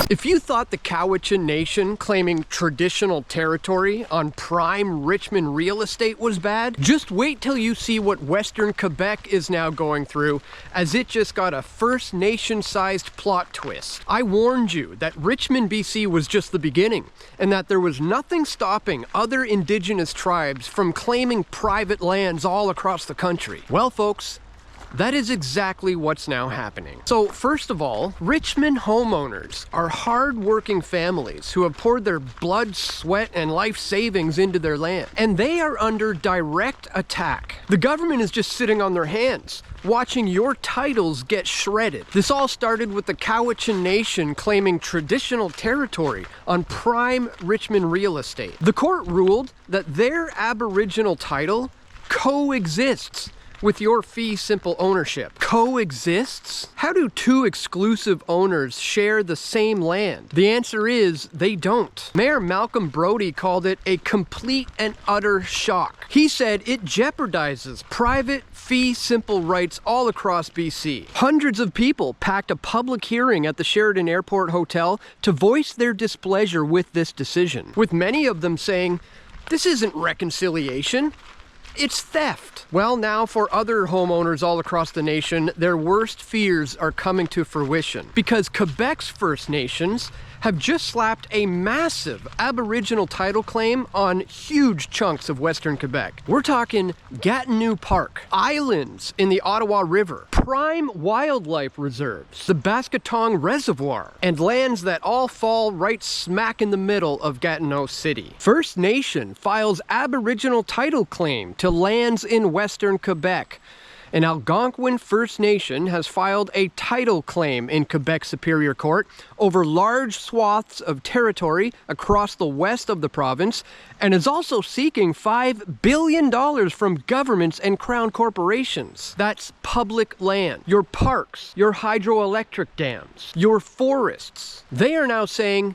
If you thought the Cowichan Nation claiming traditional territory on prime Richmond real estate was bad, just wait till you see what Western Quebec is now going through, as it just got a First Nation-sized plot twist. I warned you that Richmond BC was just the beginning, and that there was nothing stopping other Indigenous tribes from claiming private lands all across the country. Well, folks, that is exactly what's now happening. So first of all, Richmond homeowners are hard-working families who have poured their blood, sweat, and life savings into their land, and they are under direct attack. The government is just sitting on their hands, watching your titles get shredded. This all started with the Cowichan Nation claiming traditional territory on prime Richmond real estate. The court ruled that their Aboriginal title coexists with your fee simple ownership. Coexists? How do two exclusive owners share the same land? The answer is they don't. Mayor Malcolm Brody called it a complete and utter shock. He said it jeopardizes private fee simple rights all across BC. Hundreds of people packed a public hearing at the Sheraton Airport Hotel to voice their displeasure with this decision, with many of them saying, "This isn't reconciliation. It's theft." Well, now for other homeowners all across the nation, their worst fears are coming to fruition, because Quebec's First Nations have just slapped a massive Aboriginal title claim on huge chunks of Western Quebec. We're talking Gatineau Park, islands in the Ottawa River, prime wildlife reserves, the Basketong Reservoir, and lands that all fall right smack in the middle of Gatineau City. First Nation files Aboriginal title claim to lands in Western Quebec. And Algonquin First Nation has filed a title claim in Quebec Superior Court over large swaths of territory across the west of the province, and is also seeking $5 billion from governments and crown corporations. That's public land, your parks, your hydroelectric dams, your forests. They are now saying,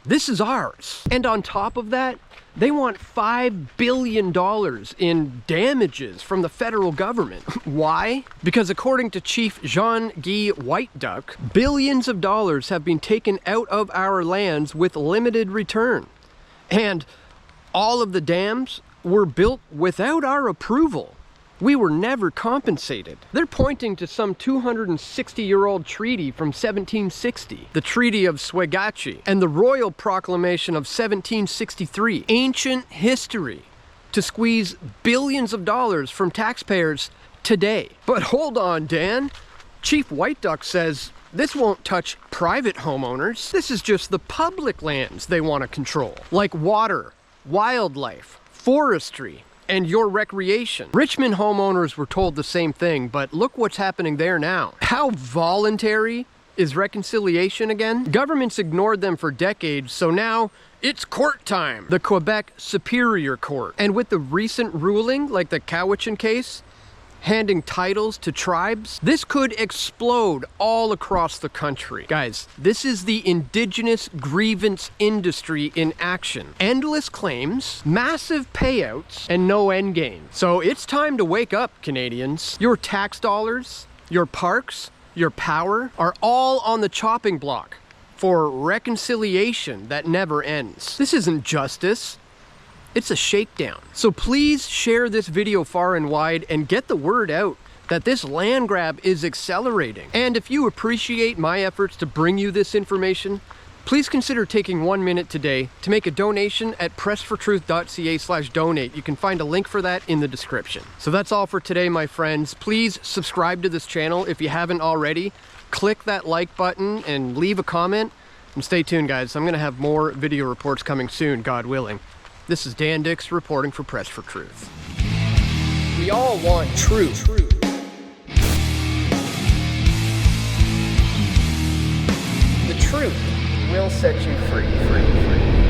this is ours. And on top of that, they want $5 billion in damages from the federal government. Why? Because according to Chief Jean-Guy Whiteduck, billions of dollars have been taken out of our lands with limited return. And all of the dams were built without our approval. We were never compensated. They're pointing to some 260-year-old treaty from 1760, the Treaty of Squamish, and the Royal Proclamation of 1763, ancient history, to squeeze billions of dollars from taxpayers today. But hold on, Dan. Chief Whiteduck says this won't touch private homeowners. This is just the public lands they want to control, like water, wildlife, forestry, and your recreation. Richmond homeowners were told the same thing, but look what's happening there now. How voluntary is reconciliation again? Governments ignored them for decades, so now it's court time. The Quebec Superior Court. And with the recent ruling, like the Cowichan case, handing titles to tribes, this could explode all across the country. Guys, this is the Indigenous grievance industry in action. Endless claims, massive payouts, and no end game. So it's time to wake up, Canadians. Your tax dollars, your parks, your power are all on the chopping block for reconciliation that never ends. This isn't justice. It's a shakedown. So please share this video far and wide and get the word out that this land grab is accelerating. And if you appreciate my efforts to bring you this information, please consider taking 1 minute today to make a donation at pressfortruth.ca/donate. You can find a link for that in the description. So that's all for today, my friends. Please subscribe to this channel if you haven't already. Click that like button and leave a comment. And stay tuned, guys. I'm gonna have more video reports coming soon, God willing. This is Dan Dicks reporting for Press for Truth. We all want truth. The truth will set you free.